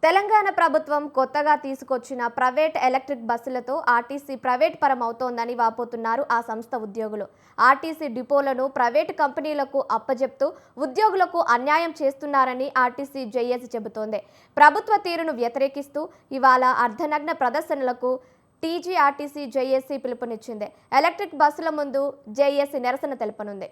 తెలంగాణ ప్రభుత్వం కొత్తగా తీసుకొచ్చిన ప్రైవేట్ ఎలక్ట్రిక్ బస్సులతో ఆర్టీసీ ప్రైవేట్ పరం అవుతోందని వాపోతున్నారు ఆ సంస్థ ఉద్యోగులు. ఆర్టీసీ డిపోలను ప్రైవేటు కంపెనీలకు అప్పజెప్తూ ఉద్యోగులకు అన్యాయం చేస్తున్నారని ఆర్టీసీ జేఏసీ చెబుతోంది. ప్రభుత్వ తీరును వ్యతిరేకిస్తూ ఇవాళ అర్ధనగ్న ప్రదర్శనలకు టీజీఆర్టీసీ జేఏసీ పిలుపునిచ్చింది. ఎలక్ట్రిక్ బస్సుల ముందు జేఏసీ నిరసన తెలుపనుంది.